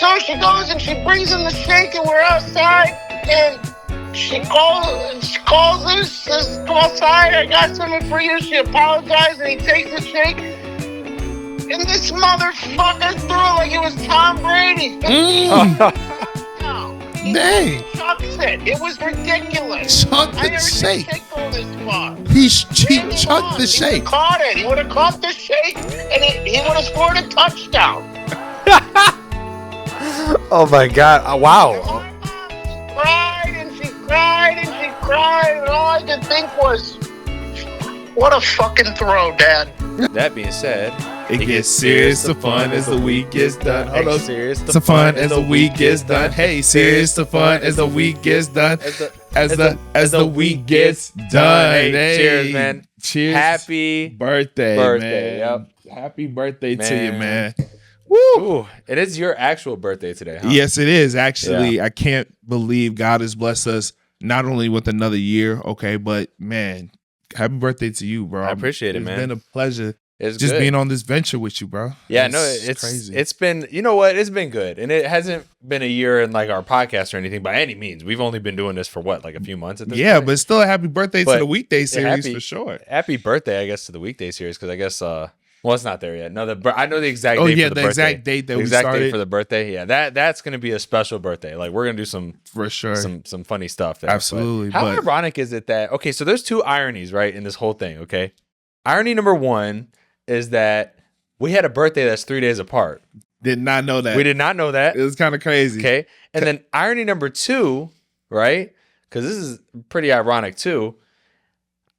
So she goes and she brings him the shake, and we're outside, and she calls us, says, come outside, I got something for you. She apologized, and he takes the shake. And this motherfucker threw it like it was Tom Brady. Dang. Chucked it. It was ridiculous. Chucked the I never shake. seen a shake go this far. He chucked the shake. He would have caught the shake, and he would have scored a touchdown. Oh my God! Wow. She cried, and all I could think was, what a fucking throw, Dad. That being said, it gets serious to fun as the week gets done. Hold on. Serious to fun as the week gets done. Hey, serious to fun as the week gets done. As the week gets done. Hey, cheers, man. Cheers. Happy birthday, man. Yep. Happy birthday Man. to you, man. Woo. Ooh, it is your actual birthday today, huh? Yes, it is. Actually, I can't believe God has blessed us not only with another year, okay, but man, happy birthday to you, bro. I appreciate it, man. It's been a pleasure It's just good. being on this venture with you, bro. Yeah, it's crazy. It's been, you know what? It's been good. And it hasn't been a year in like our podcast or anything by any means. We've only been doing this for what, like a few months at this point? But still a happy birthday to But the Weekday series happy- for sure. Happy birthday, I guess, to the Weekday series because I guess, well, it's not there yet. No, I know the exact Oh, date yeah, for the the birthday. exact date that the we exact started. date for the birthday. Yeah, that's going to be a special birthday. Like, we're going to do some For sure. some funny stuff there. Absolutely, But how but- ironic is it that, okay, so there's two ironies, right, in this whole thing, okay? Irony number one is that we had a birthday that's 3 days apart. Did not know that. We did not know that. It was kind of crazy. Okay. And then irony number two, right? Because this is pretty ironic too.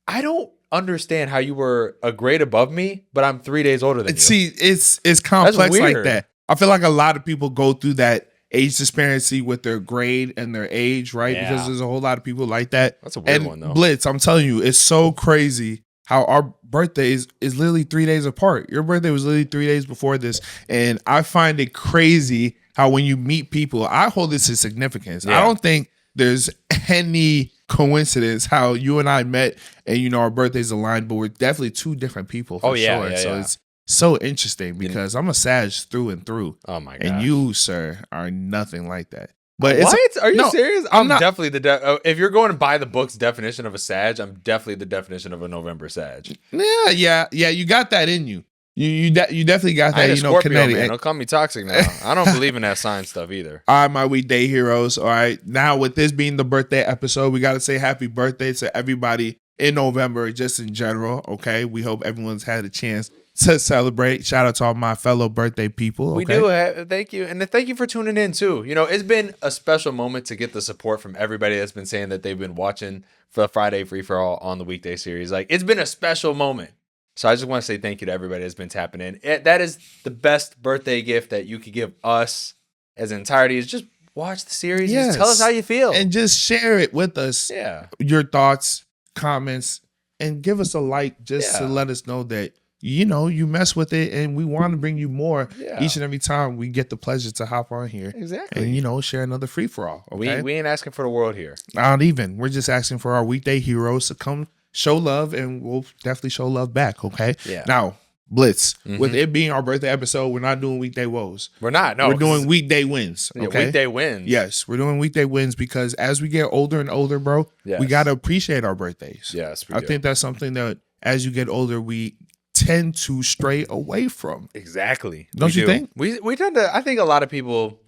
I don't understand how you were a grade above me, but I'm 3 days older than you. See, it's complex like weird. that. I feel like a lot of people go through that age disparity with their grade and their age, right? Yeah. Because there's a whole lot of people like that. That's a weird and one, though. Blitz, I'm telling you, it's so crazy how our birthday is literally 3 days apart. Your birthday was literally 3 days before this. And I find it crazy how when you meet people, I hold this in significance. Yeah. I don't think there's any coincidence how you and I met and, you know, our birthdays aligned, but we're definitely two different people for sure. Yeah, so yeah. it's so interesting because I'm a Sag through and through. Oh my god! And you, sir, are nothing like that. But What? Are you no, serious? I'm I'm not- definitely if you're going by the book's definition of a Sag, I'm definitely the definition of a November Sag. Yeah. You got that in you. You definitely got I ain't that. a You know, Scorpio, kinetic. man. Don't call me toxic now. I don't believe in that sign stuff either. All right, my Weekday heroes. All right. Now, with this being the birthday episode, we got to say happy birthday to everybody in November, just in general. Okay. We hope everyone's had a chance to celebrate. Shout out to all my fellow birthday people. Okay? We do have, thank you. And thank you for tuning in too. You know, it's been a special moment to get the support from everybody that's been saying that they've been watching for the Friday Free-for-All on the Weekday series. Like, it's been a special moment. So I just want to say thank you to everybody that's been tapping in. That is the best birthday gift that you could give us as an entirety is just watch the series. Yes. Just tell us how you feel. And just share it with us. Yeah. Your thoughts, comments, and give us a like just to Yeah. let us know that, you know, you mess with it and we want to bring you more Yeah. each and every time we get the pleasure to hop on here. Exactly. And, you know, share another free-for-all. Okay? We ain't asking for the world here. Not even. We're just asking for our Weekday heroes to come show love, and we'll definitely show love back, okay? Yeah. Now, Blitz, Mhm. with it being our birthday episode, we're not doing Weekday woes. We're not. No. we're doing Weekday wins, yeah, okay? Weekday wins. Yes, we're doing Weekday wins because as we get older and older, bro, Yes. we got to appreciate our birthdays. Yes, we I do. think that's something that as you get older, we tend to stray away from. Exactly. Don't We you do. think? We tend to. I think a lot of people.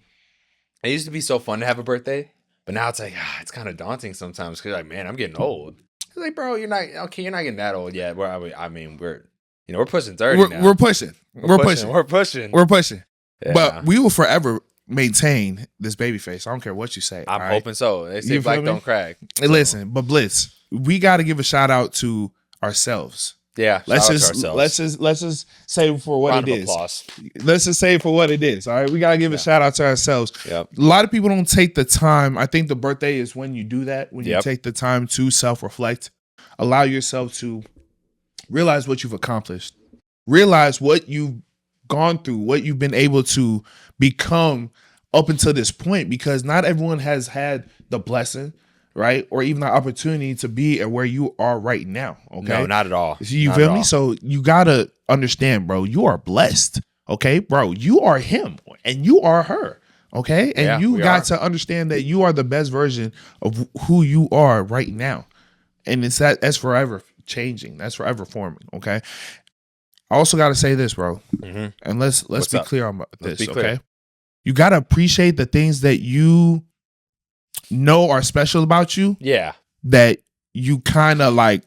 It used to be so fun to have a birthday, but now it's like it's kind of daunting sometimes because like, man, I'm getting old. It's like, bro, you're not getting that old yet. I mean, we're pushing 30 now. We're pushing. We're pushing. We're pushing. We're pushing. Yeah. But we will forever maintain this baby face. I don't care what you say. I'm all right? hoping so. They say You black feel me? don't crack. Hey, listen, but Blitz, we got to give a shout out to ourselves. Yeah. Let's shout out to just ourselves. let's just say for what Round it of is. applause. Let's just say for what it is. All right, we gotta give a shout out to ourselves. Yep. A lot of people don't take the time. I think the birthday is when you do that. When you Yep. take the time to self-reflect, allow yourself to realize what you've accomplished, realize what you've gone through, what you've been able to become up until this point. Because not everyone has had the blessing, right, or even the opportunity to be at where you are right now. Okay, No, not at all. you Not feel at me? all. So you gotta understand, bro. You are blessed. Okay, bro. You are him and you are her. Okay. And Yeah, you we got are. to understand that you are the best version of who you are right now. And that's forever changing. That's forever forming. Okay. I also got to say this, bro. Mhm. And let's What's be up? clear on Let's this. be clear. Okay. You got to appreciate the things that you know are special about you Yeah. that you kind of like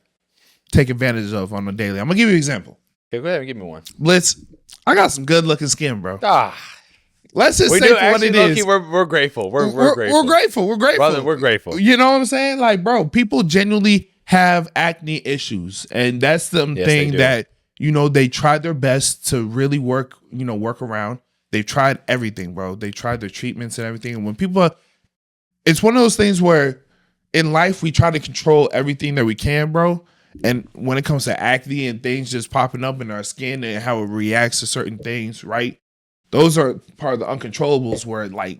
take advantage of on a daily. I'm gonna give you an example. Okay, go ahead and give me one. Blitz, I got some good looking skin, bro. Ah, Let's just we say do for what actually, it low-key, is. we're grateful. We're grateful. We're grateful. We're grateful. Brother, we're grateful. You know what I'm saying? Like, bro, people genuinely have acne issues, and that's the Yes, they thing do. that they tried their best to really work around. They've tried everything, bro. They tried their treatments and everything. And when people, it's one of those things where in life we try to control everything that we can, bro. And when it comes to acne and things just popping up in our skin and how it reacts to certain things, right? Those are part of the uncontrollables where like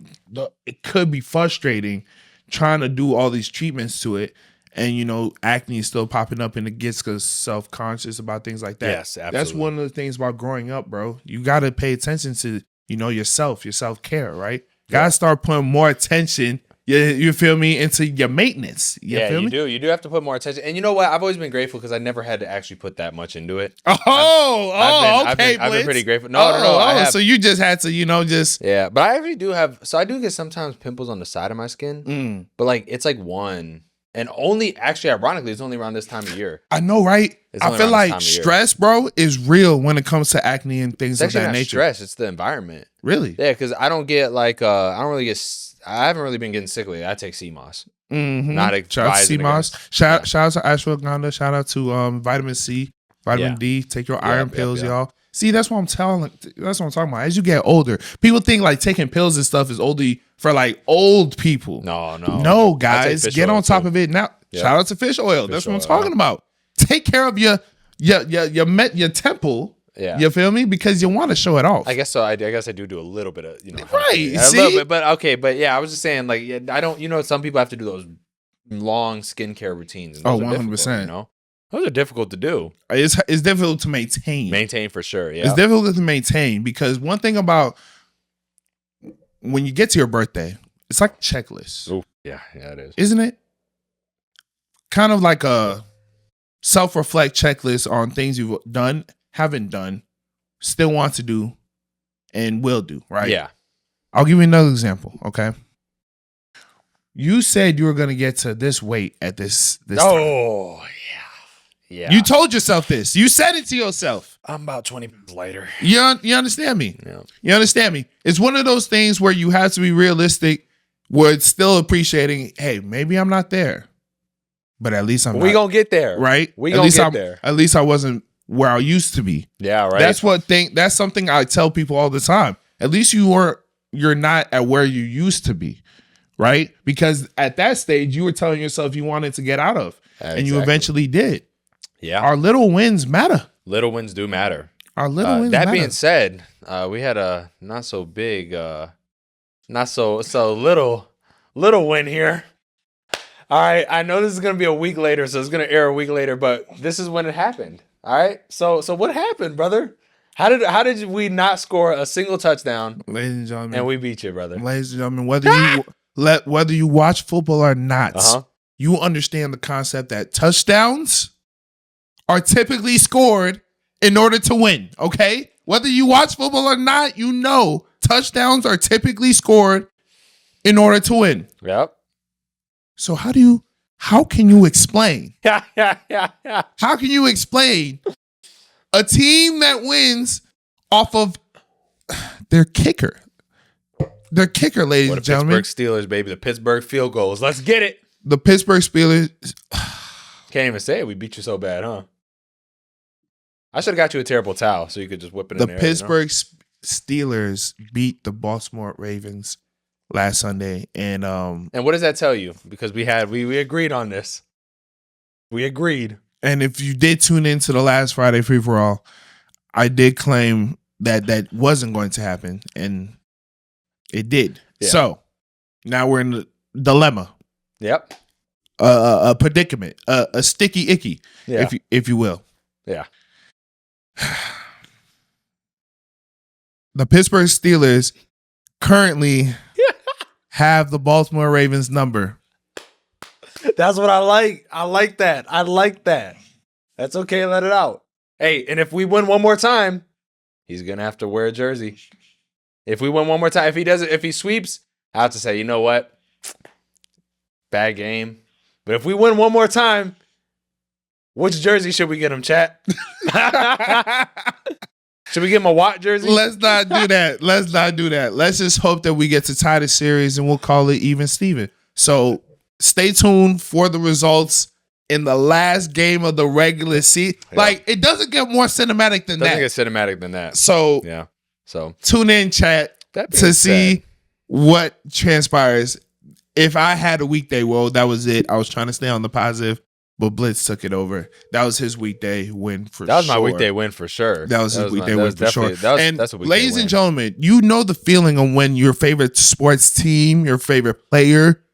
it could be frustrating trying to do all these treatments to it. And acne is still popping up and it gets us self-conscious about things like that. Yes, absolutely. That's one of the things about growing up, bro. You got to pay attention to, yourself, your self-care, right? Got to start putting more attention, you feel me, into your maintenance. You feel me? do. You do have to put more attention. And you know what? I've always been grateful because I never had to actually put that much into it. I've been Blitz. pretty grateful. No, I have. So you just had to, just. Yeah, but I actually do have. So I do get sometimes pimples on the side of my skin, but like it's like one, and only actually, ironically, it's only around this time of year. I know, right? It's I only feel around this time like of year. stress, bro, is real when it comes to acne and things It's of actually that not nature. stress; it's the environment. Really? Yeah, because I don't get like I don't really get. I haven't really been getting sick lately. I take CMOS. Mm-hmm. Not Shout out to advising CMOS. against- Shout out to ashwagandha. Shout out to vitamin C, vitamin Yeah. D. Take your iron pills, yep. y'all. See, that's what I'm telling. That's what I'm talking about. As you get older, people think like taking pills and stuff is only for like old people. No, guys, get on top of it now. Yep. Shout out to fish oil. That's what I'm talking about. Take care of your temple. Yeah. You feel me? Because you want to show it off. I guess so. I guess I do a little bit of Right, a see? little bit, but okay, but yeah, I was just saying like I don't. Some people have to do those long skincare routines. And those are 100%. difficult, those are difficult to do. It's difficult to maintain. Maintain for sure. Yeah, It's difficult to maintain because one thing about when you get to your birthday, it's like a checklist. Ooh, yeah, it is. Isn't it? Kind of like a self-reflect checklist on things you've done, haven't done, still want to do, and will do, right? Yeah. I'll give you another example, okay? You said you were going to get to this weight at this time. Oh, yeah. You told yourself this. You said it to yourself. I'm about 20 minutes later. You understand me? Yeah. You understand me? It's one of those things where you have to be realistic, where it's still appreciating, hey, maybe I'm not there, but at least We gonna get there, right? We At gonna least get there. At least I wasn't where I used to be. Yeah, right. That's something I tell people all the time. At least you're not at where you used to be, right? Because at that stage you were telling yourself you wanted to get out of, and you eventually did. Yeah, our little wins matter. Little wins do matter. Our little wins. That matter. being said, we had a not so big, not so little win here. All right, I know this is gonna be a week later, so it's gonna air a week later, but this is when it happened. All right, so what happened, brother? How did we not score a single touchdown, ladies and gentlemen, and we beat you, brother? Ladies and gentlemen, whether you watch football or not, you understand the concept that touchdowns are typically scored in order to win. Okay, whether you watch football or not, touchdowns are typically scored in order to win. Yep. So how can you explain? Yeah. How can you explain a team that wins off of their kicker? Their kicker, ladies and gentlemen. Pittsburgh Steelers, baby. The Pittsburgh field goals. Let's get it. The Pittsburgh Steelers. Can't even say it. We beat you so bad, huh? I should have got you a terrible towel so you could just whip it in there. The Pittsburgh Steelers beat the Baltimore Ravens last Sunday, and what does that tell you? Because we agreed on this. We agreed. And if you did tune into the last Friday Free-for-All, I did claim that wasn't going to happen, and it did. Yeah. So now we're in a dilemma. Yep. A predicament, a sticky icky, yeah. if you will. Yeah. The Pittsburgh Steelers currently have the Baltimore Ravens number. That's what I like. I like that. I like that. That's okay. Let it out. Hey, and if we win one more time, he's gonna have to wear a jersey. If we win one more time, if he sweeps, I have to say, you know what? Bad game. But if we win one more time, which jersey should we get him, chat? Should we get him a Watt jersey? Let's not do that. Let's not do that. Let's just hope that we get to tie the series and we'll call it even Steven. So stay tuned for the results in the last game of the regular season. Yeah. Like, it doesn't get more cinematic than that. Doesn't get cinematic than that. So yeah. So tune in, chat, to see what transpires. If I had a weekday, well, that was it. I was trying to stay on the positive, but Blitz took it over. That was his weekday win for sure. That was my weekday win for sure. That was his weekday win for sure. That's a weekday ladies win. and gentlemen, you know the feeling of when your favorite sports team, your favorite player,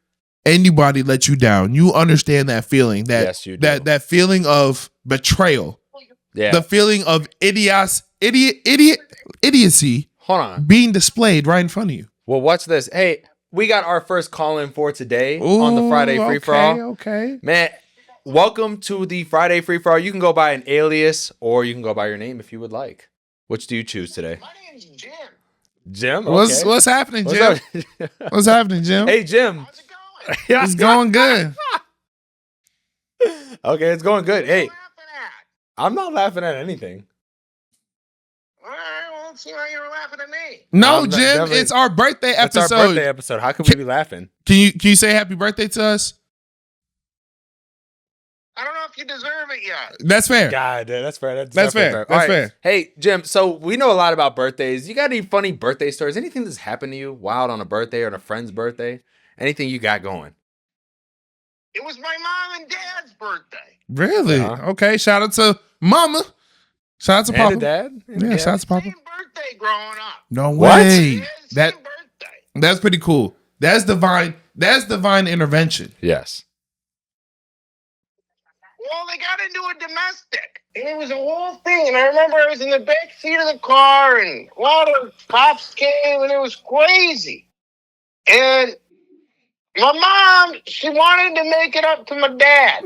anybody let you down. You understand that feeling. Yes, you do. That feeling of betrayal. Yeah. The feeling of idiocy Hold on. being displayed right in front of you. Well, watch this. Hey, we got our first call-in for today on the Friday Free-for-All. Okay. Man, welcome to the Friday Free-for-All. You can go by an alias or you can go by your name if you would like. Which do you choose today? My name's Jim. Jim? Okay. What's happening, What's Jim? up? What's happening, Jim? Hey, Jim. How's it going? It's going good. Okay, it's going good. What are Hey, you laughing at? I'm not laughing at anything. All right, well, let's see how you're laughing at me. No, I'm not- Jim, definitely- it's our birthday It's episode. our birthday episode. How can we be laughing? Can you say happy birthday to us? I don't know if you deserve it yet. That's fair. God, that's fair. That's Fair. definitely That's All fair. Hey, Jim, so we know a lot about birthdays. You got any funny birthday stories? Anything that's happened to you wild on a birthday or on a friend's birthday? Anything you got going? It was my mom and dad's birthday. Really? Uh-huh. Okay. Shout out to Mama. Shout out to And Papa. to dad? And Yeah, dad? shout out to Papa. Same birthday growing up. No What? way. Yeah, That same birthday. that's pretty cool. That's divine. That's divine intervention. Yes. Well, they got into a domestic. And it was a whole thing. And I remember I was in the back seat of the car and a lot of cops came and it was crazy. And my mom, she wanted to make it up to my dad.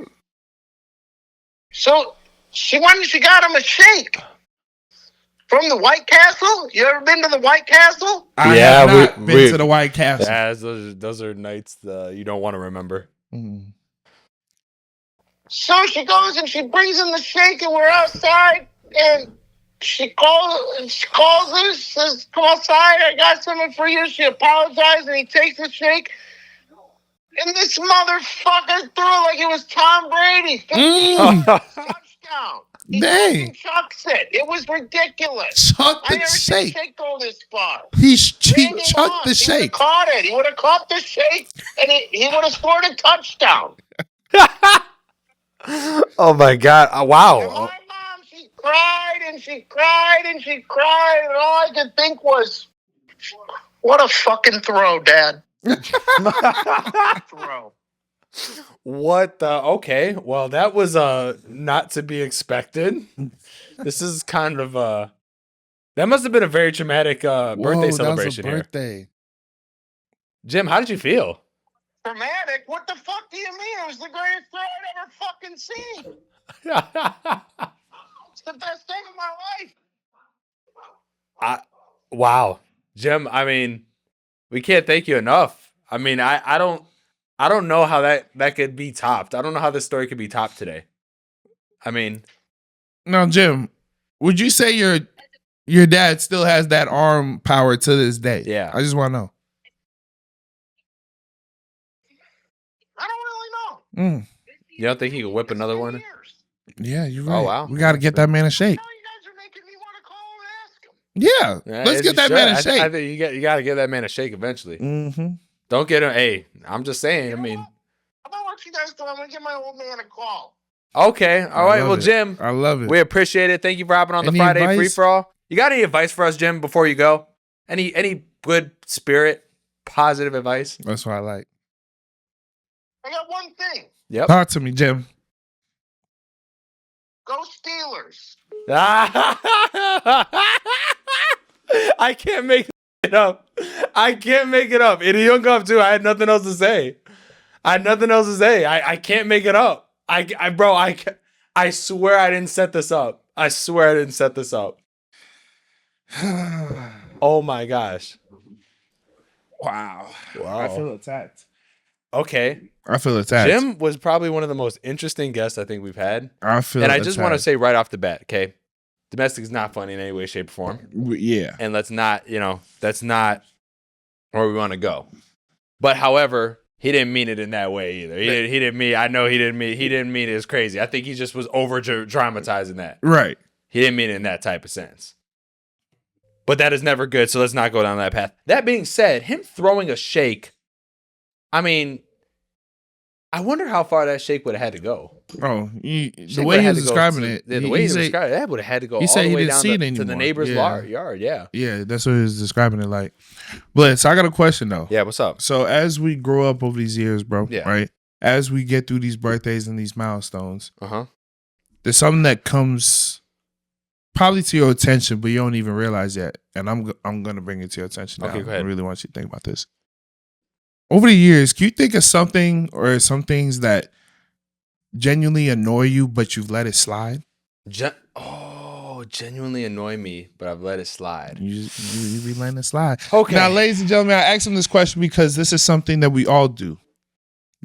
So she got him a shake. From the White Castle? You ever been to the White Castle? I Yeah, have not we- been to the White Castle. Yeah, those are nights you don't want to remember. Mm. So she goes and she brings him the shake and we're outside and she calls us, says, come outside, I got something for you. She apologized and he takes the shake. And this motherfucker threw it like it was Tom Brady. Touchdown. He Dang. fucking chucks it. It was ridiculous. Chuck I the never seen a shake. shake go this far. He Hang him chucked on. the He shake. would've caught it. He would have caught the shake and he would have scored a touchdown. Oh my God! And Wow. my mom, she cried and she cried and she cried, and all I could think was, what a fucking throw, Dad. Throw. What the? Okay. Well, that was not to be expected. This is kind of that must have been a very traumatic birthday celebration here. Birthday. Jim, how did you feel? Dramatic? What the fuck do you mean? It was the greatest throw I'd ever fucking seen. It's the best day of my life. Wow, Jim. I mean, we can't thank you enough. I mean, I don't know how that could be topped. I don't know how this story could be topped today. I mean, Now, Jim, would you say your dad still has that arm power to this day? Yeah. I just want to know. I don't really know. you don't think he could whip another one? Years. Yeah, you're right. wow. We got to get that man a shake. Now you guys are making me want to call and ask him. Yeah, let's as get you that should. man a I shake. think you got to give that man a shake eventually. Mm-hmm. Don't get him. Hey, I'm just saying. I mean, How about what you guys do? I'm going to give my old man a call. okay, all right. Well, Jim, I love it. we appreciate it. Thank you for hopping on the Any Friday advice? Free for All. You got any advice for us, Jim, before you go? Any good spirit, positive advice? That's what I like. I got one thing. Yep. Talk to me, Jim. Go Steelers. I can't make it it up. I can't make it up. In a young up too, I had nothing else to say. I can't make it up. I swear I didn't set this up. Oh my gosh. Wow. I feel attacked. Okay. I feel attacked. Jim was probably one of the most interesting guests I think we've had. I feel And I just attacked. want to say right off the bat, okay? Domestic is not funny in any way, shape, or form. Yeah. And that's not where we want to go. But however, he didn't mean it in that way either. He didn't mean it as crazy. I think he just was over dramatizing that. Right. He didn't mean it in that type of sense. But that is never good, so let's not go down that path. That being said, him throwing a shake, I mean, I wonder how far that shake would have had to go. Oh, the way he was describing it. The way he was describing it, that would have had to go all said the he way didn't down see it to anymore. the neighbor's yard. Yeah. Yeah, that's what he was describing it like. Blitz, I got a question though. Yeah, what's up? So as we grow up over these years, bro, Yeah. right? As we get through these birthdays and these milestones, Uh-huh. there's something that comes probably to your attention, but you don't even realize yet. And I'm gonna bring it to your attention now. Okay, go ahead. I really want you to think about this. Over the years, can you think of something or some things that genuinely annoy you, but you've let it slide? Genuinely annoy me, but I've let it slide. You be letting it slide. Okay. Now, ladies and gentlemen, I asked him this question because this is something that we all do.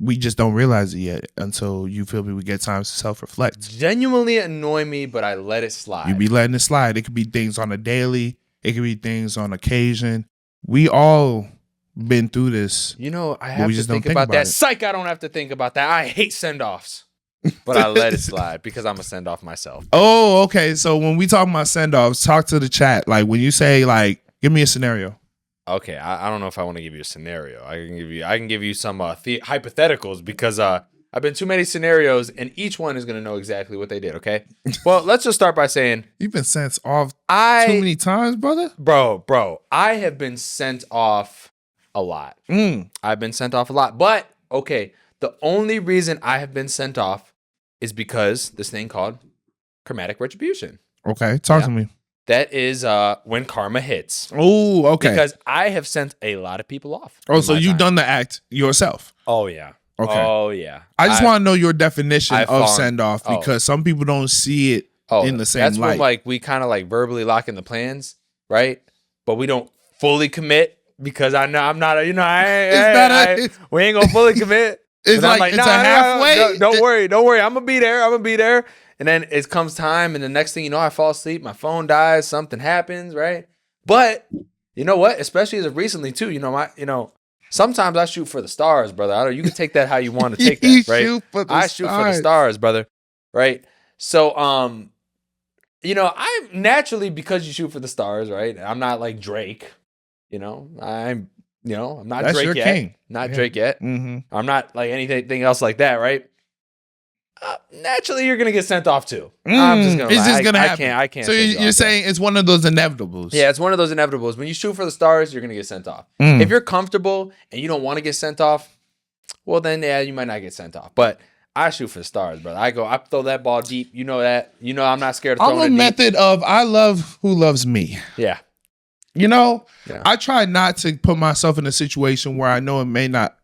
We just don't realize it yet until you feel me. We get time to self-reflect. Genuinely annoy me, but I let it slide. You be letting it slide. It could be things on a daily. It could be things on occasion. We all been through this. You know, I But have we to just don't think think about about that. it. Psych, I don't have to think about that. I hate send-offs. But I let it slide because I'm a send-off myself. Oh, okay. So when we talk about send-offs, talk to the chat. Like when you say, like, give me a scenario. Okay, I don't know if I want to give you a scenario. I can give you some hypotheticals because I've been too many scenarios and each one is going to know exactly what they did, okay? Well, let's just start by saying You've been sent off too many times, brother. Bro, I have been sent off a lot. I've been sent off a lot. But, okay, the only reason I have been sent off is because this thing called karmatic retribution. Okay, talk to me. That is when karma hits. Oh, okay. Because I have sent a lot of people off. Oh, in so my you've time. done the act yourself. Oh, yeah. Okay. Oh, yeah. I just want to know your definition I of found- send off oh. because some people don't see it in the same that's light. when like we kind of like verbally lock in the plans, right? But we don't fully commit because I know I'm not a, we ain't gonna fully commit. It's And I'm like it's a halfway. Don't worry. I'm gonna be there. And then it comes time, and the next thing you know, I fall asleep, my phone dies, something happens, right? But you know what? Especially as of recently too, sometimes I shoot for the stars, brother. You can take that how you want to take that, right? Shoot for the I shoot for the stars, brother. Right? So, I'm naturally, because you shoot for the stars, right? I'm not like Drake, I'm not That's Drake your yet. king. Not Yeah. Drake yet. Mm-hmm. I'm not like anything else like that, right? Naturally, you're gonna get sent off too. I'm just gonna. It's lie. just gonna happen. I can't. So send you you're off, saying it's one of those inevitables. yeah, it's one of those inevitables. When you shoot for the stars, you're gonna get sent off. Mm. If you're comfortable and you don't want to get sent off, well then you might not get sent off. But I shoot for the stars, brother. I throw that ball deep. You know that. I'm not scared of I'm throwing a it deep. method of I love who loves me. Yeah. Yeah. Yeah. I try not to put myself in a situation where I know it may not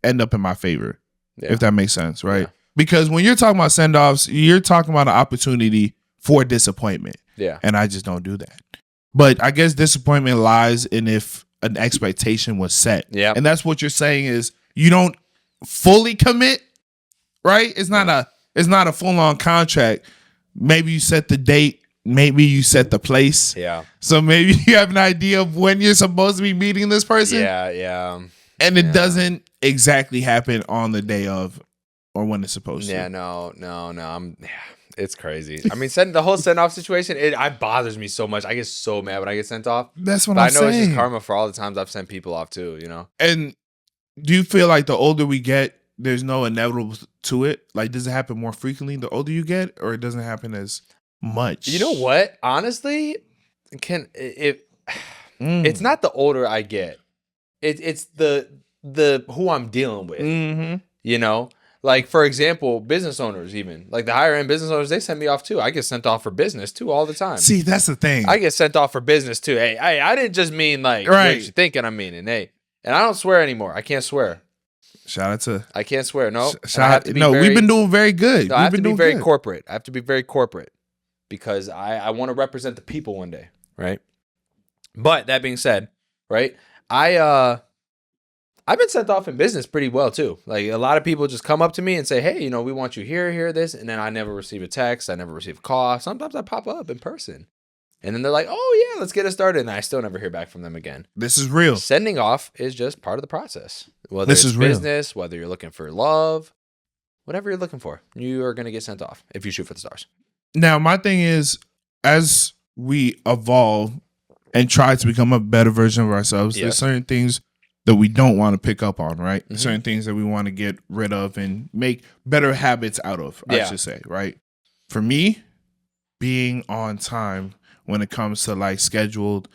end up in my favor, if that makes sense, right? Yeah. Because when you're talking about send-offs, you're talking about an opportunity for disappointment. Yeah. And I just don't do that. But I guess disappointment lies in if an expectation was set. Yeah. And that's what you're saying is you don't fully commit, right? It's not a full-on contract. Maybe you set the date. Maybe you set the place. Yeah. So maybe you have an idea of when you're supposed to be meeting this person. Yeah. And it doesn't exactly happen on the day of or when it's supposed to. Yeah. No. It's crazy. I mean, the whole send off situation, it bothers me so much. I get so mad when I get sent off. That's what But I'm I know saying. it's just karma for all the times I've sent people off too. And do you feel like the older we get, there's no inevitable to it? Like, does it happen more frequently the older you get, or it doesn't happen as much? You know what? Honestly, it's not the older I get. It's the who I'm dealing with. Mm-hmm. Like, for example, business owners, even like the higher end business owners, they send me off too. I get sent off for business too all the time. See, that's the thing. I get sent off for business too. Hey, I didn't just mean like what you thinking I'm meaning. Hey, and I don't swear anymore. I can't swear. Shout out to. I can't swear. No. We've been doing very good. No, I have to be very corporate. I have to be very corporate because I want to represent the people one day, right? But that being said, right, I've been sent off in business pretty well too. Like a lot of people just come up to me and say, "Hey, we want you here, this," and then I never receive a text. I never receive a call. Sometimes I pop up in person, and then they're like, "Oh yeah, let's get it started," and I still never hear back from them again. This is real. Sending off is just part of the process. Whether it's business, whether you're looking for love, whatever you're looking for, you are going to get sent off if you shoot for the stars. Now, my thing is, as we evolve and try to become a better version of ourselves, there's certain things that we don't want to pick up on, right? Mm-hmm. Certain things that we want to get rid of and make better habits out of, I should say, right? For me, being on time when it comes to like scheduled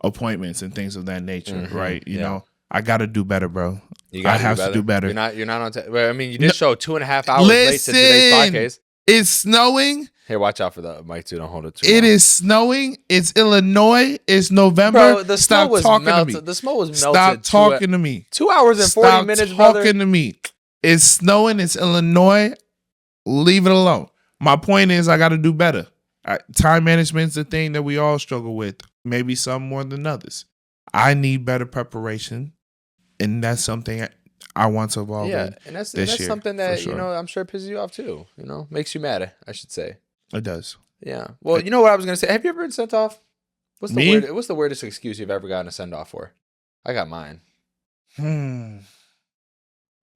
appointments and things of that nature, right? You know, I got to do better, bro. I have to do better. You're not on time. Well, I mean, you did show 2.5 hours late to today's podcast. It's snowing. Here, watch out for the mic too. Don't hold it too long. It is snowing. It's Illinois. It's November. Bro, the snow was melted. The snow was melted. Stop talking to me. 2 hours and 40 minutes, brother. Stop talking to me. It's snowing. It's Illinois. Leave it alone. My point is I got to do better. Time management's the thing that we all struggle with. Maybe some more than others. I need better preparation. And that's something I want to evolve in. And that's something that, sure. I'm sure pisses you off too. Makes you mad, I should say. It does. Yeah. Well, you know what I was going to say? Have you ever been sent off? What's the weirdest excuse you've ever gotten a send off for? I got mine. The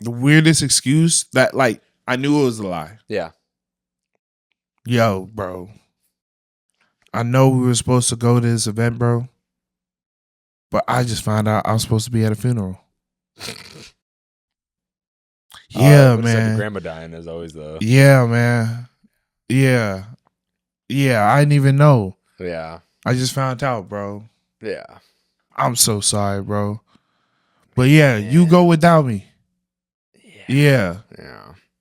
weirdest excuse that, like, I knew it was a lie. Yeah. Yo, bro. I know we were supposed to go to this event, bro. But I just found out I was supposed to be at a funeral. Yeah, man. Like grandma dying is always the. Yeah, man. Yeah. I didn't even know. Yeah. I just found out, bro. Yeah. I'm so sorry, bro. But yeah, you go without me. Yeah.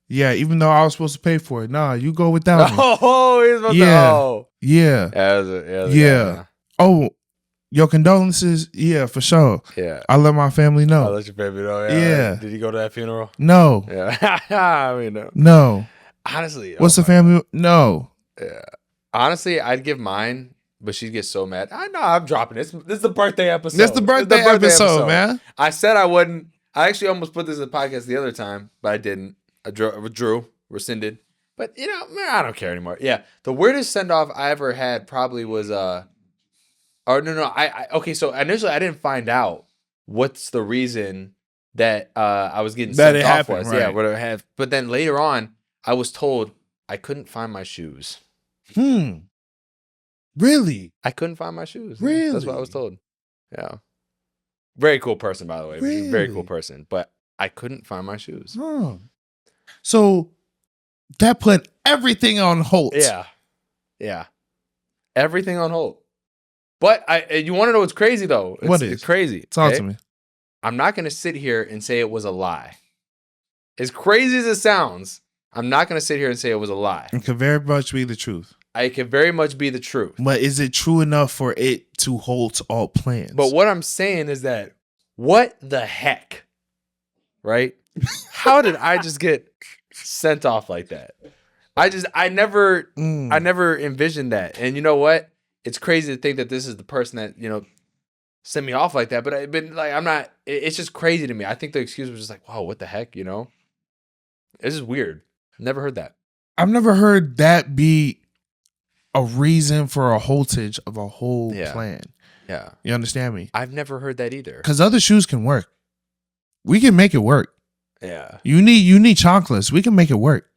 Yeah, even though I was supposed to pay for it. Nah, you go without me. Oh, he's supposed to. Yeah. Yeah. Oh, your condolences? Yeah, for sure. Yeah. I'll let my family know. I'll let your family know. Yeah. Did you go to that funeral? No. Yeah. I mean, no. No. Honestly. What's the family? No. Yeah. Honestly, I'd give mine, but she'd get so mad. I know I'm dropping this. This is the birthday episode. That's the birthday episode, man. I said I wouldn't. I actually almost put this in the podcast the other time, but I didn't. I withdrew, rescinded. But, I don't care anymore. Yeah. The weirdest send-off I ever had probably was, okay, so initially I didn't find out what's the reason that I was getting sent off was. Right. Yeah, what I have. But then later on, I was told I couldn't find my shoes. Really? I couldn't find my shoes. Really? That's what I was told. Yeah. Very cool person, by the way. Really? Very cool person. But I couldn't find my shoes. So that put everything on hold. Yeah. Everything on hold. But you want to know what's crazy, though? It's crazy. Talk to me. I'm not going to sit here and say it was a lie. As crazy as it sounds, I'm not going to sit here and say it was a lie. It could very much be the truth. It could very much be the truth. But is it true enough for it to hold to all plans? But what I'm saying is that, what the heck? Right? How did I just get sent off like that? I never envisioned that. And you know what? It's crazy to think that this is the person that, sent me off like that. But I've been like, I'm not, it's just crazy to me. I think the excuse was just like, wow, what the heck, It's just weird. Never heard that. I've never heard that be a reason for a haltage of a whole plan. Yeah. You understand me? I've never heard that either. Because other shoes can work. We can make it work. Yeah. You need chocolates. We can make it work.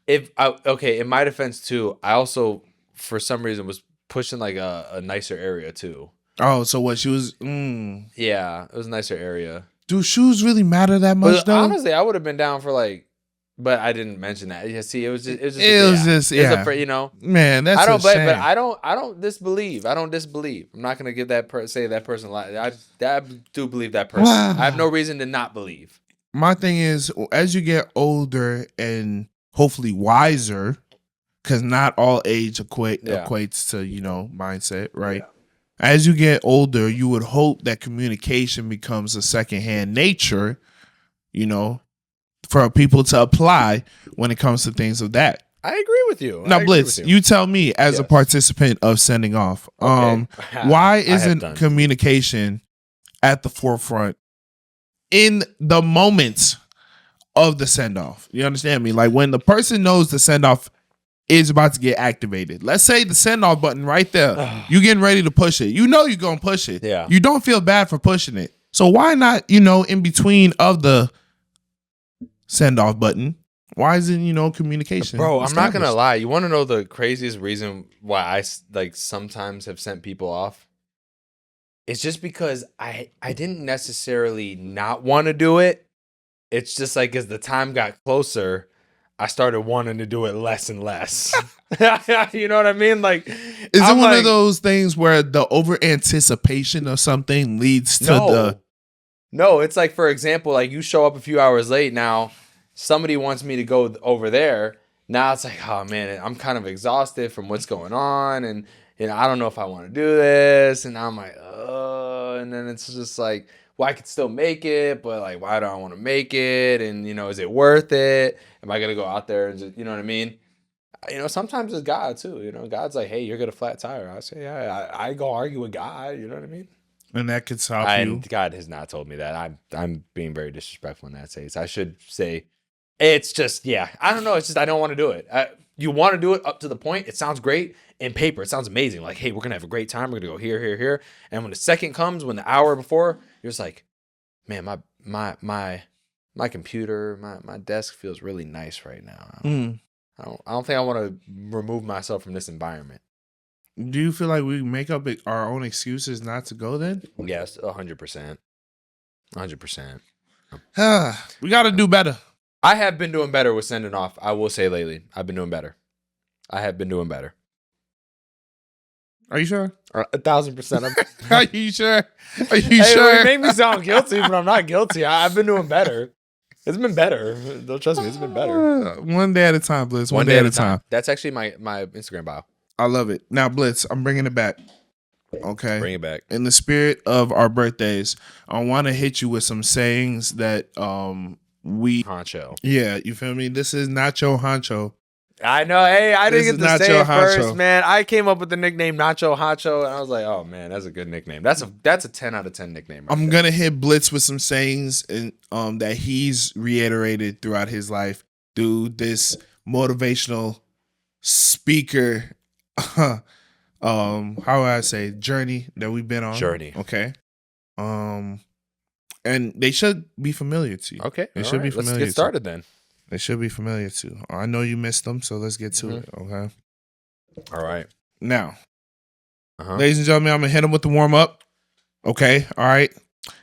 In my defense too, I also for some reason was pushing like a nicer area too. Oh, so what shoes? Yeah, it was a nicer area. Do shoes really matter that much though? Honestly, I would have been down for like, but I didn't mention that. Yeah, see, it was just man, that's I don't a shame. But I don't disbelieve. I'm not gonna give say that person lie. I do believe that person. Wow. I have no reason to not believe. my thing is, as you get older and hopefully wiser, because not all age equates to, mindset, right? Yeah. As you get older, you would hope that communication becomes a secondhand nature, for people to apply when it comes to things of that. I agree with you. Now, Blitz, you tell me as a participant of sending off, Okay. why isn't communication at the forefront in the moments of the send off? You understand me? Like when the person knows the send off is about to get activated. Let's say the send off button right there. You getting ready to push it. You know you're gonna push it. Yeah. You don't feel bad for pushing it. So why not, in between of the send off button? Why isn't communication? Bro, I'm not gonna lie. You want to know the craziest reason why I sometimes have sent people off? It's just because I didn't necessarily not want to do it. It's just like as the time got closer, I started wanting to do it less and less. You know what I mean? Like, is it one of those things where the over anticipation of something leads to No, it's like, for example, like you show up a few hours late now. Somebody wants me to go over there. Now it's like, oh man, I'm kind of exhausted from what's going on, and I don't know if I want to do this. And I'm like, and then it's just like, well, I could still make it, but like, why do I want to make it? And is it worth it? Am I gonna go out there and just, you know what I mean? Sometimes it's God too. God's like, hey, you're gonna flat tire. I say, yeah, I go argue with God. You know what I mean? And that could stop you. God has not told me that. I'm being very disrespectful in that sense. I should say, it's just, yeah, I don't know. It's just, I don't want to do it. You want to do it up to the point. It sounds great in paper. It sounds amazing. Like, hey, we're going to have a great time. We're going to go here, here, here. And when the second comes, when the hour before, you're just like, man, my computer, my desk feels really nice right now. I don't think I want to remove myself from this environment. Do you feel like we make up our own excuses not to go then? Yes, 100%. 100%. We got to do better. I have been doing better with sending off. I will say lately, I've been doing better. I have been doing better. Are you sure? 1,000%. Are you sure? Are you sure? It made me sound guilty, but I'm not guilty. I've been doing better. It's been better. Don't trust me. It's been better. One day at a time, Blitz. One day at a time. That's actually my Instagram bio. I love it. Now, Blitz, I'm bringing it back. Okay. Bring it back. In the spirit of our birthdays, I want to hit you with some sayings that HUNCHO. Yeah, you feel me? This is Nacho HUNCHO. I know. Hey, I didn't get to say it first, HUNCHO. man. I came up with the nickname Nacho HUNCHO, and I was like, oh man, that's a good nickname. That's a 10 out of 10 nickname. I'm gonna hit Blitz with some sayings and that he's reiterated throughout his life through this motivational speaker. How would I say journey that we've been on? Journey. Okay. And they should be familiar to you. Okay. They should be familiar. Let's get started then. They should be familiar to. I know you missed them, so let's get to it. Okay. All right. Now, ladies and gentlemen, I'm gonna hit them with the warm up. Okay. All right.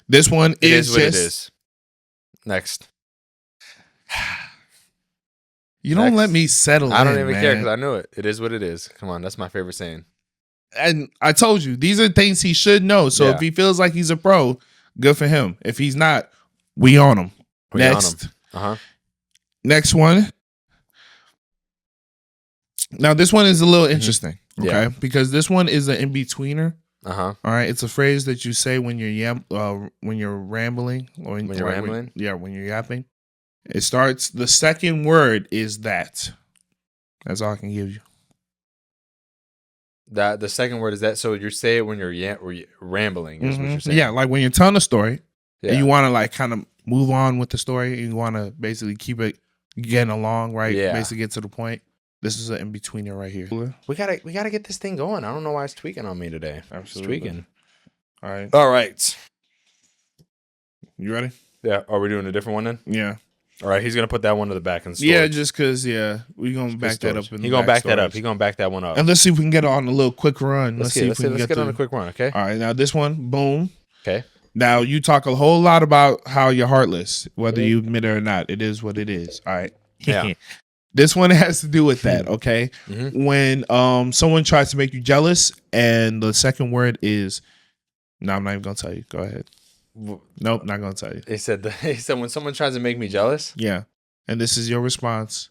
This one is what it is. Next. You don't let me settle. I don't even care because I knew it. It is what it is. Come on, that's my favorite saying. And I told you these are things he should know. So if he feels like he's a pro, good for him. If he's not, we on him. Next. Next one. Now this one is a little interesting, okay? Because this one is an in-betweener. All right, it's a phrase that you say when you're rambling or when you're rambling. When you're yapping. It starts. The second word is that. That's all I can give you. That the second word is that. So you say it when you're rambling. Is what you're saying. Yeah, like when you're telling a story, and you want to like kind of move on with the story, and you want to basically keep it getting along, right? Yeah. Basically get to the point. This is an in-betweener right here. We gotta get this thing going. I don't know why it's tweaking on me today. Absolutely. It's tweaking. All right. You ready? Yeah. Are we doing a different one then? Yeah. All right. He's gonna put that one to the back in storage. Yeah, just because. Yeah, we gonna back that up. He's gonna back that up. He's gonna back that one up. And let's see if we can get on a little quick run. Let's get on a quick run. Okay. All right. Now this one, boom. Okay. Now you talk a whole lot about how you're heartless, whether you admit it or not. It is what it is. All right. Yeah. This one has to do with that, okay? When someone tries to make you jealous, and the second word is, no, I'm not even gonna tell you. Go ahead. Nope, not gonna tell you. He said when someone tries to make me jealous, Yeah, and this is your response.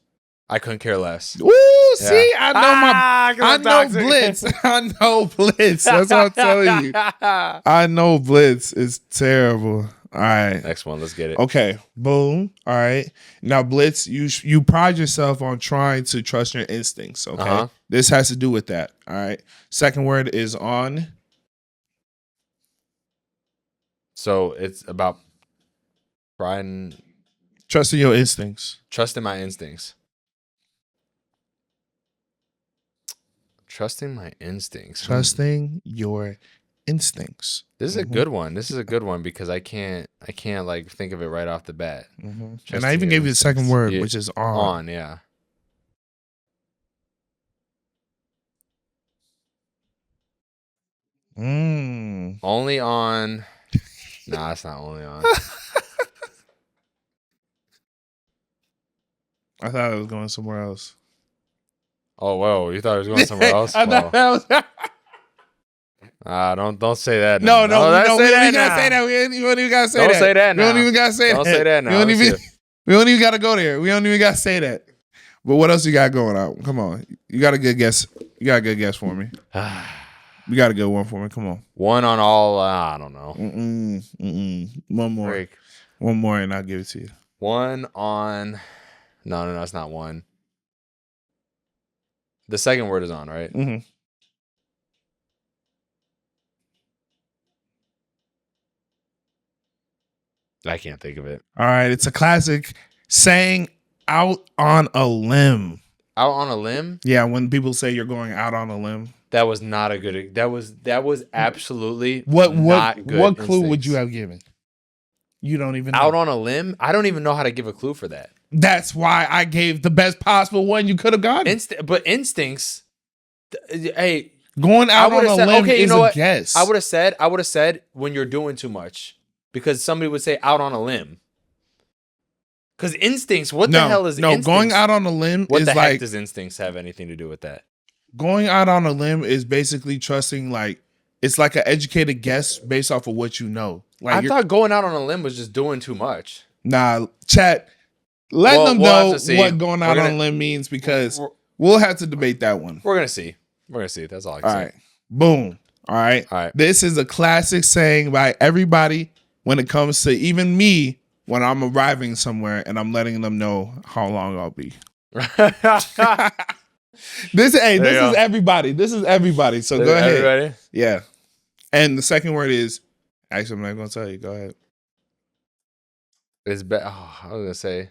I couldn't care less. Woo! See, I know I know Blitz. I know Blitz. That's what I'm telling you. I know Blitz is terrible. All right. Next one, let's get it. Okay. Boom. All right. Now, Blitz, you pride yourself on trying to trust your instincts. Okay. This has to do with that. All right. Second word is on. So it's about pride and Trusting your instincts. trusting my instincts. Trusting my instincts. Trusting your instincts. This is a good one. This is a good one because I can't like think of it right off the bat. And I even gave you the second word, which is on. On, yeah. Only on. Nah, it's not only on. I thought it was going somewhere else. Oh, whoa. You thought it was going somewhere else? I thought that was. Don't say that. No, now. we don't even now. gotta say that. We don't even gotta say Don't that. say that now. We don't even gotta say that. Don't say that now. We don't even gotta go there. We don't even gotta say that. But what else you got going on? Come on. You got a good guess. You got a good guess for me. You got a good one for me. Come on. One on all. I don't know. One more. Break. One more, and I'll give it to you. One on. No, it's not one. The second word is on, right? I can't think of it. All right. It's a classic saying out on a limb. Out on a limb? Yeah, when people say you're going out on a limb. That was not a good. That was absolutely what good. What clue would you have given? You don't even know. Out on a limb? I don't even know how to give a clue for that. That's why I gave the best possible one you could have gotten. But instincts. Hey, going out on a limb is a guess. I would have said when you're doing too much, because somebody would say out on a limb. Because instincts, what the hell is instincts? No, going out on a limb what is the like. Heck does instincts have anything to do with that? Going out on a limb is basically trusting, like, it's like an educated guess based off of what you know. Like I thought going out on a limb was just doing too much. Nah, chat. Let them know what going out on a limb means, because we'll have to debate that one. We're gonna see. That's all I can say. All right. Boom. All right. This is a classic saying by everybody when it comes to even me when I'm arriving somewhere and I'm letting them know how long I'll be. This is everybody. This is everybody. So go ahead. Everybody? Yeah. And the second word is, actually, I'm not going to tell you. Go ahead. It's better. I was going to say,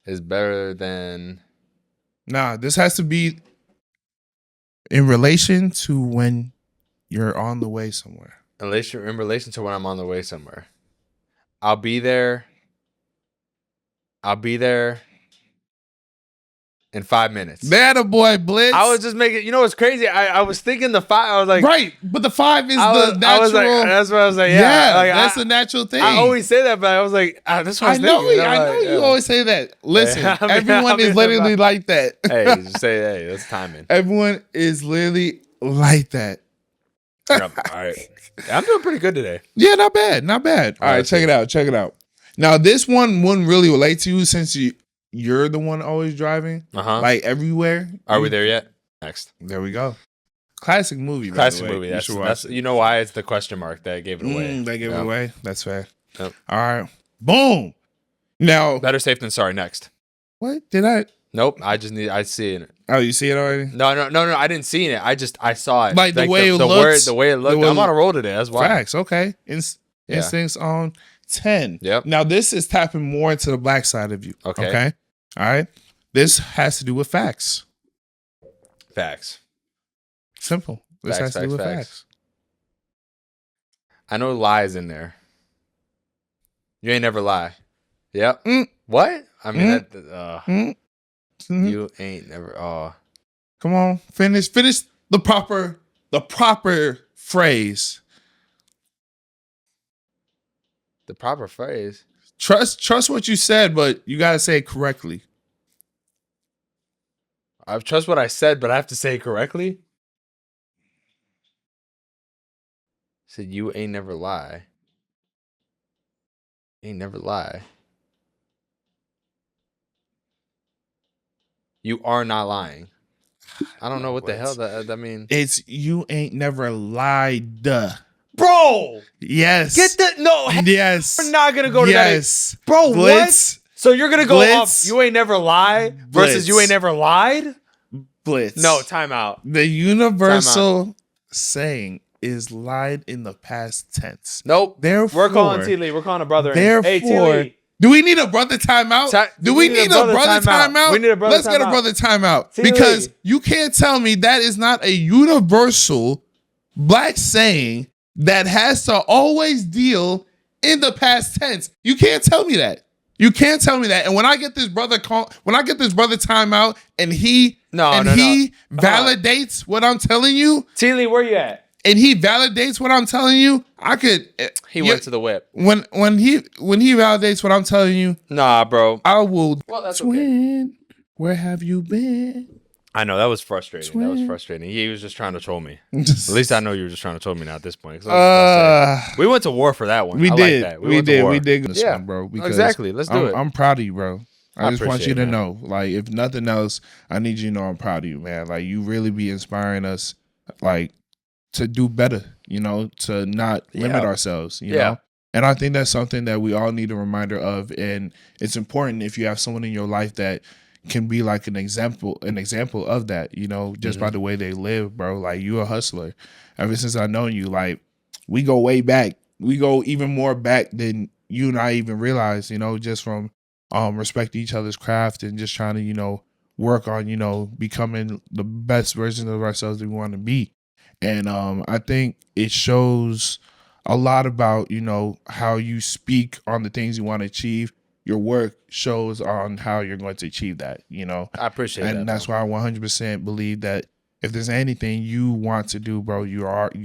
it's better than. Nah, this has to be in relation to when you're on the way somewhere. In relation to when I'm on the way somewhere. I'll be there in 5 minutes. That a boy, Blitz. I was just making, what's crazy? I was thinking the 5. I was like, right, but the 5 is the natural. I was like, that's what I was like. Yeah, like, that's a natural thing. I always say that, but I was like, this one's I know you always say that. Listen, everyone is literally like that. Hey, just say, hey, that's timing. Everyone is literally like that. All right, I'm doing pretty good today. Yeah, not bad. All right, check it out. Now, this one wouldn't really relate to you since you're the one always driving, like everywhere. Are we there yet? Next. There we go. Classic movie. Classic movie. That's why it's the question mark that gave it away. They gave it away. That's fair. Yep. All right. Boom. Now, better safe than sorry. Next. What did I? Nope. I see it. Oh, you see it already? No. I didn't see it. I saw it. Like the way it looks. The way it looked. I'm on a roll today. That's why. Facts. Okay. Instincts on 10. Yep. Now this is tapping more into the black side of you. Okay. All right. This has to do with facts. Facts. Simple. This has to do with facts. I know lies in there. You ain't never lie. Yep. What? I mean, you ain't never. Oh, come on. Finish the proper phrase. The proper phrase. Trust what you said, but you gotta say it correctly. I trust what I said, but I have to say it correctly. Said you ain't never lie. Ain't never lie. You are not lying. I don't know what the hell that mean. It's you ain't never lied. Bro, Yes. get the no. Yes. We're not gonna go to yes. that. Bro, Blitz. what? So you're gonna go Blitz. off you ain't never lied versus Blitz. you ain't never lied? Blitz. No, timeout. The universal saying is lied in the past tense. Nope. Therefore, We're calling T Lee. We're calling a brother. Therefore, hey, T Lee. do we need a brother timeout? Do we need a brother timeout? We need a brother Let's get a brother timeout. T-Lee. Because you can't tell me that is not a universal black saying that has to always deal in the past tense. You can't tell me that. You can't tell me that. And when I get this brother timeout and he validates what I'm telling you. T Lee, where you at? And he validates what I'm telling you, I could. He went to the whip. When he validates what I'm telling you, nah, bro, I will. Well, that's twin. Okay. Where have you been? I know that was frustrating. Twin. That was frustrating. He was just trying to troll me. At least I know you were just trying to troll me now at this point. We went to war for that one. We did. Like that. We did. This one, bro. Exactly. Let's do it. I'm proud of you, bro. I just want you to man. know, like, if nothing else, I need you to know I'm proud of you, man. Like, you really be inspiring us, like, to do better, you know, to not limit ourselves, you know? And I think that's something that we all need a reminder of. And it's important if you have someone in your life that can be like an example of that, you know, just by the way they live, bro. Like, you a hustler. Ever since I know you, like, we go way back. We go even more back than you and I even realize, you know, just from respecting each other's craft and just trying to, you know, work on, you know, becoming the best version of ourselves that we want to be. And I think it shows a lot about, you know, how you speak on the things you want to achieve. Your work shows on how you're going to achieve that, you know. I appreciate that. And that's why I 100% believe that if there's anything you want to do, bro, you are going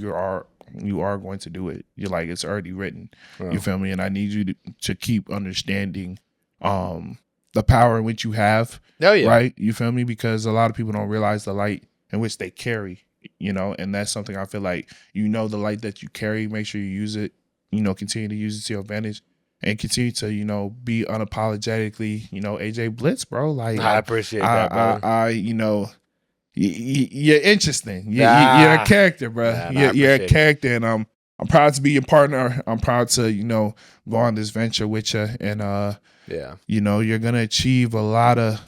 to do it. You're like, it's already written. Wow. You feel me? And I need you to keep understanding the power in which you have. Oh, yeah. Right? You feel me? Because a lot of people don't realize the light in which they carry. You know, and that's something I feel like, you know, the light that you carry, make sure you use it, you know, continue to use it to your advantage and continue to, you know, be unapologetically, you know, AJ Blitz, bro. Like, I appreciate that, bro. You know, you're interesting. You're a character, bro. You're a character, and I'm proud to be your partner. I'm proud to, you know, go on this venture with you. And, you know, you're going to achieve a lot of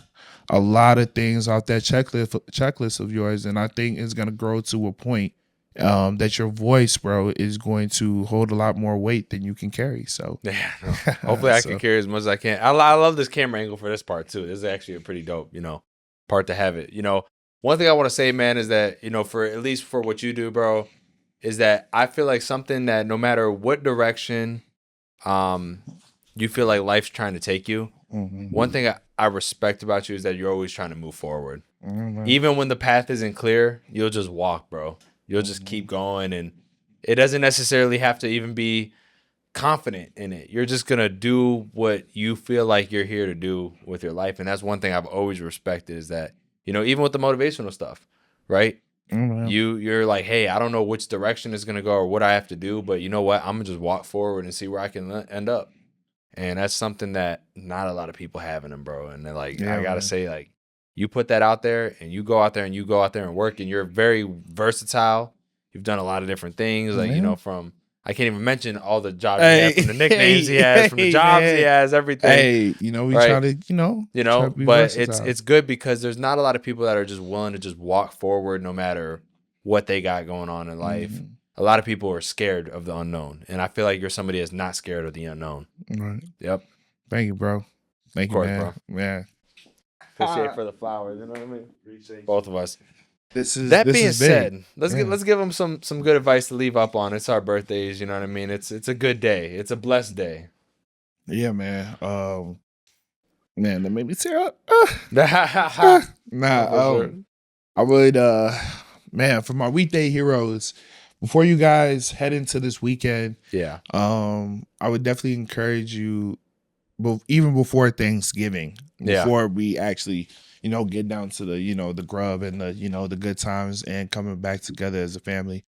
things off that checklist of yours, and I think it's gonna grow to a point that your voice, bro, is going to hold a lot more weight than you can carry. So hopefully I can carry as much as I can. I love this camera angle for this part too. This is actually a pretty dope, you know, part to have it. You know, one thing I want to say, man, is that, you know, for at least for what you do, bro, is that I feel like something that no matter what direction you feel like life's trying to take you, one thing I respect about you is that you're always trying to move forward. Even when the path isn't clear, you'll just walk, bro. You'll just keep going, and it doesn't necessarily have to even be confident in it. You're just gonna do what you feel like you're here to do with your life, and that's one thing I've always respected, is that, you know, even with the motivational stuff, right? You're like, hey, I don't know which direction it's gonna go or what I have to do, but you know what? I'm gonna just walk forward and see where I can end up. And that's something that not a lot of people have in them, bro. And they're like, I gotta say, like, you put that out there, and you go out there and work, and you're very versatile. You've done a lot of different things, like, you know, from, I can't even mention all the jobs he has, from the nicknames he has, from the jobs he has, everything. Hey, you know, we try to, you know, but it's good because there's not a lot of people that are just willing to just walk forward no matter what they got going on in life. A lot of people are scared of the unknown, and I feel like you're somebody that's not scared of the unknown. Right. Yep. Thank you, bro. Thank you, man. Bro. Yeah. Appreciate for the flowers. You know what I mean? Appreciate both of us. That being said, let's give them some good advice to leave up on. It's our birthdays. You know what I mean? It's a good day. It's a blessed day. Yeah, man. Man, that made me tear up. I would, man, for my weekday heroes, before you guys head into this weekend, I would definitely encourage you, even before Thanksgiving, before we actually, you know, get down to the, you know, the grub and the, you know, the good times and coming back together as a family.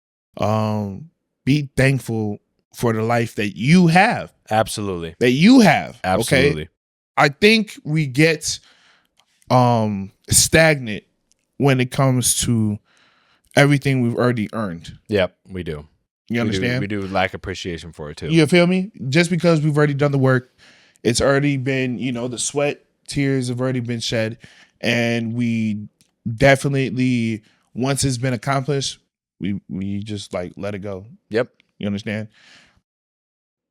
Be thankful for the life that you have. Absolutely. That you have. Absolutely. Okay. I think we get stagnant when it comes to everything we've already earned. Yep, we do. You understand? We do lack appreciation for it too. You feel me? Just because we've already done the work, it's already been, the sweat, tears have already been shed. And we definitely, once it's been accomplished, we just like let it go. Yep. You understand?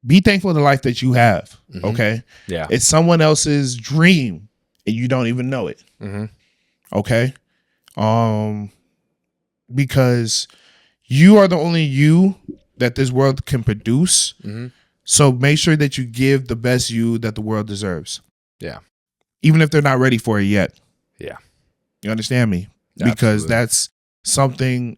Be thankful for the life that you have. Mm-hmm. Okay. Yeah. It's someone else's dream and you don't even know it. Mm-hmm. Okay. Because you are the only you that this world can produce. Mm-hmm. So make sure that you give the best you that the world deserves. Yeah. Even if they're not ready for it yet. Yeah. You understand me? Because Absolutely. that's something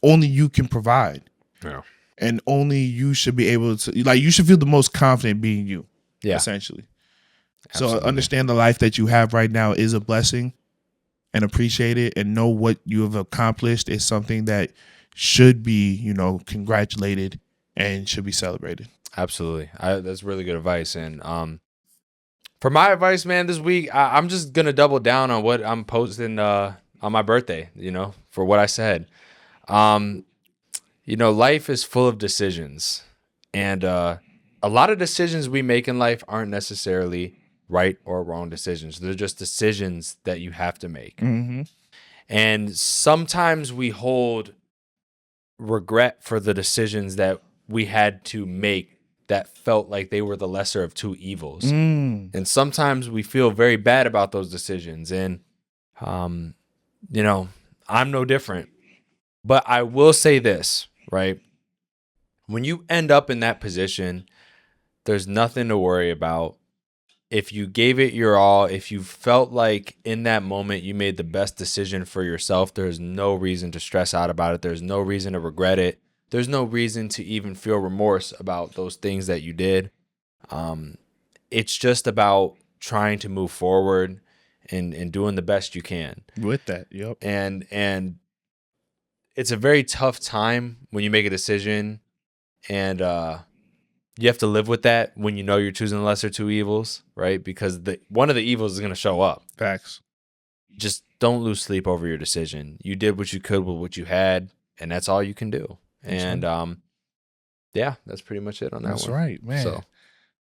only you can provide. Yeah. And only you should be able to, like, you should feel the most confident being you. Yeah. Essentially. Absolutely. So understand the life that you have right now is a blessing and appreciate it, and know what you have accomplished is something that should be, congratulated and should be celebrated. Absolutely. That's really good advice. And for my advice, man, this week, I'm just going to double down on what I'm posting on my birthday, for what I said. Life is full of decisions. And a lot of decisions we make in life aren't necessarily right or wrong decisions. They're just decisions that you have to make. Mm-hmm. And sometimes we hold regret for the decisions that we had to make that felt like they were the lesser of two evils. And sometimes we feel very bad about those decisions. And, I'm no different. But I will say this, right? When you end up in that position, there's nothing to worry about. If you gave it your all, if you felt like in that moment you made the best decision for yourself, there's no reason to stress out about it. There's no reason to regret it. There's no reason to even feel remorse about those things that you did. It's just about trying to move forward and doing the best you can. With that, yep. And it's a very tough time when you make a decision and you have to live with that when you know you're choosing the lesser two evils, right? Because one of the evils is going to show up. Facts. Just don't lose sleep over your decision. You did what you could with what you had, and that's all you can do. And yeah, that's pretty much it on that one. That's right, man. So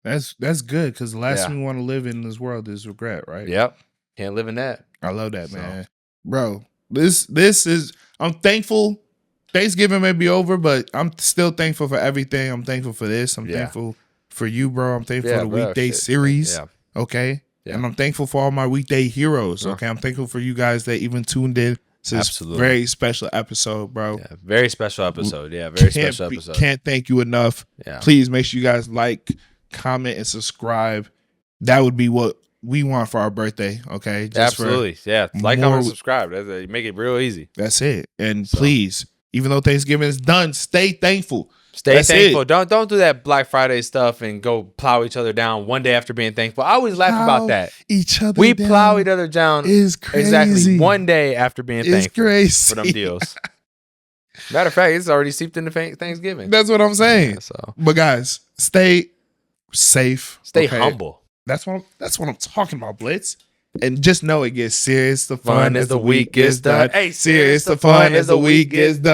that's good, because the last thing we want to live in this world is regret, right? Yep. Can't live in that. I love that, man. Bro, this is, I'm thankful. Thanksgiving may be over, but I'm still thankful for everything. I'm thankful for this. I'm thankful for you, bro. I'm thankful for the Weekday series. Yeah. Okay. Yeah. And I'm thankful for all my Weekday heroes. Okay. I'm thankful for you guys that even tuned in to this very special episode, bro. Yeah, very special episode. Yeah, very special episode. Can't thank you enough. Yeah. Please make sure you guys like, comment, and subscribe. That would be what we want for our birthday. Okay. Just absolutely. Yeah. Like, comment, subscribe. Make it real easy. That's it. And please, even though Thanksgiving is done, stay thankful. Stay thankful. Don't do that Black Friday stuff and go plow each other down one day after being thankful. I always laugh about that. We plow each other down is crazy. Exactly one day after being thankful. It's crazy for them deals. Matter of fact, it's already seeped into Thanksgiving. That's what I'm saying. Yeah, so. But guys, stay safe. Stay humble. That's what I'm talking about, Blitz. And just know it gets serious. The fun as the week gets done. Hey, serious. The fun as the week gets done.